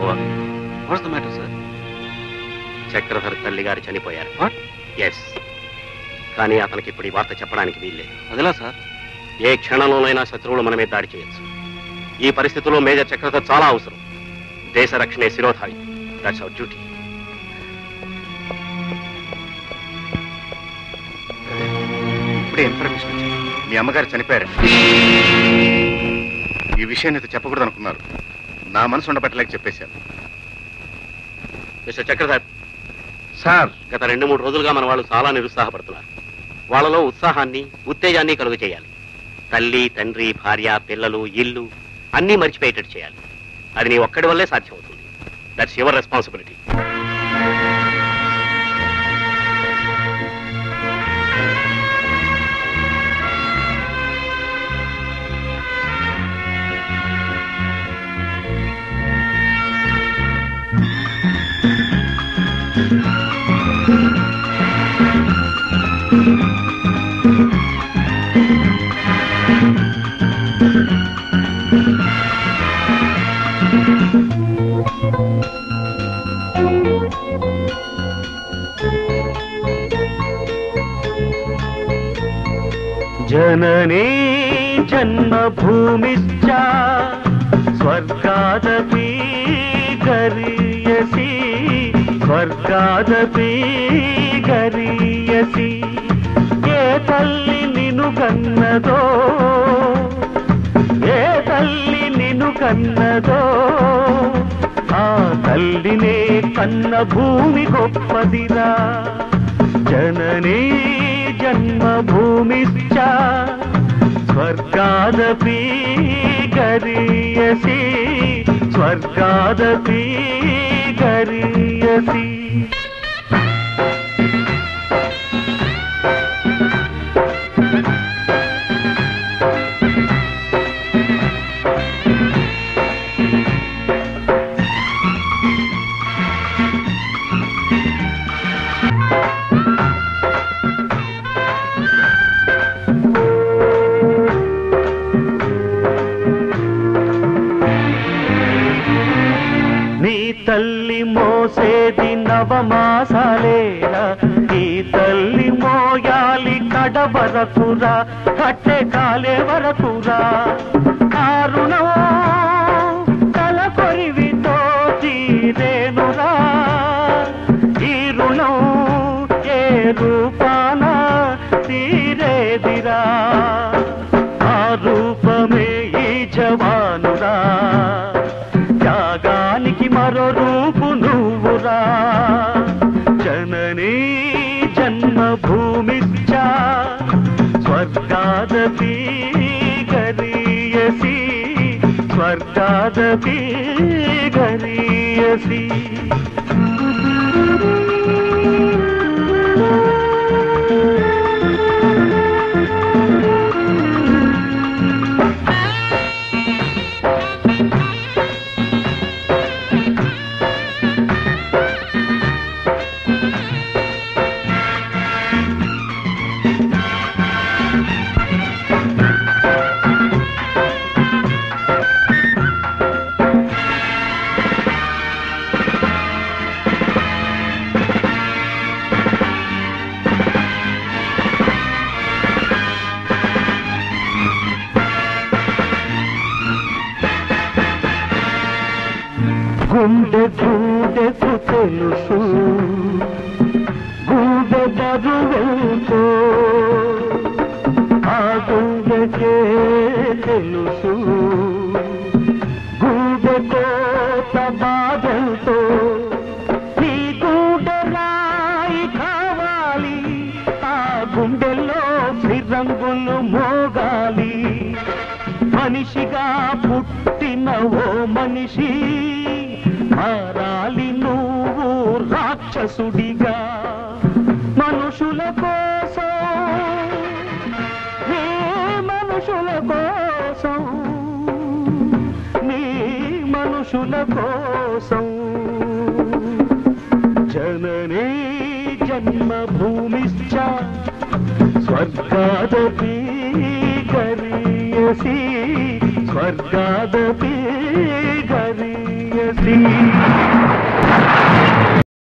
What's the matter sir? Chakradhar తల్లి గారు చనిపోయారు. ఎస్, కానీ అతనికి ఇప్పుడు ఈ వార్త చెప్పడానికి వీల్లేదు. అదిలా సార్? ఏ క్షణంలోనైనా శత్రువులు మన మీద దాడి చేయొచ్చు. ఈ పరిస్థితుల్లో మేజర్ చక్రధర్ చాలా అవసరం. దేశ రక్షణే శిరోధాయి. That's our duty. ఇప్పుడే ఇన్ఫర్మేషన్ వచ్చింది, మీ అమ్మగారు చనిపోయారు. ఈ విషయాన్ని అయితే చెప్పకూడదు అనుకున్నారు, నా మనసు ఉండబట్టలేక చెప్పేశాను. మిస్టర్ చక్రధర్ సార్, గత 2-3 రోజులుగా మన వాళ్ళు చాలా నిరుత్సాహపడుతున్నారు. వాళ్ళలో ఉత్సాహాన్ని, ఉత్తేజాన్ని కలుగు చేయాలి. తల్లి, తండ్రి, భార్య, పిల్లలు, ఇల్లు అన్నీ మర్చిపోయేటట్టు చేయాలి. అది నీ ఒక్కడి వల్లే సాధ్యమవుతుంది. That's your responsibility. जननी जन्मभूमिश्च स्वर्गादपि गरीयसी स्वर्गादपि गरीयसी ఏ తల్లి నిన్ను కన్నదో ఏ తల్లి నిన్ను కన్నదో ఆ తల్లినే కన్న భూమి గొప్పదిరా జననీ జన్మభూమిశ్చ స్వర్గాదపి గరీయసి స్వర్గాదపి గరీయసి తల్లి మోసేది నవమాసాలేరా ఈ తల్లి మోయాలి కడ వరకురా కట్టె కాలే వరకురా కారుణం తల కొరివితో తీరేనురా ఈ రుణం ఏ రూపాన తీరేదిరా ఆ రూపమే ఈ జవానురా త్యాగానికి మరో రూపు నువ్వురా జననీ జన్మభూమిశ్చ స్వర్గాదపి గరీయసి స్వర్గాదపి గరీయసి గుండె గుండెకు తెలుసు గుండె బరువెంతో ఆ గుండెకే తెలుసు గుండె కోత బాధంతో నీ గుండె రాయి కావాలి ఆ గుండెల్లో శ్రీరంగులు మోగాలి మనిషిగా పుట్టిన ఓ మనిషి మారాలి నువ్వు రాక్షసుడిగా మనుషుల కోసం నీ మనుషుల కోసం నీ మనుషుల కోసం జననీ జన్మభూమిశ్చ స్వర్గాదపి గరీయసి స్వర్గాదపి గరీయసి ప్రేయసి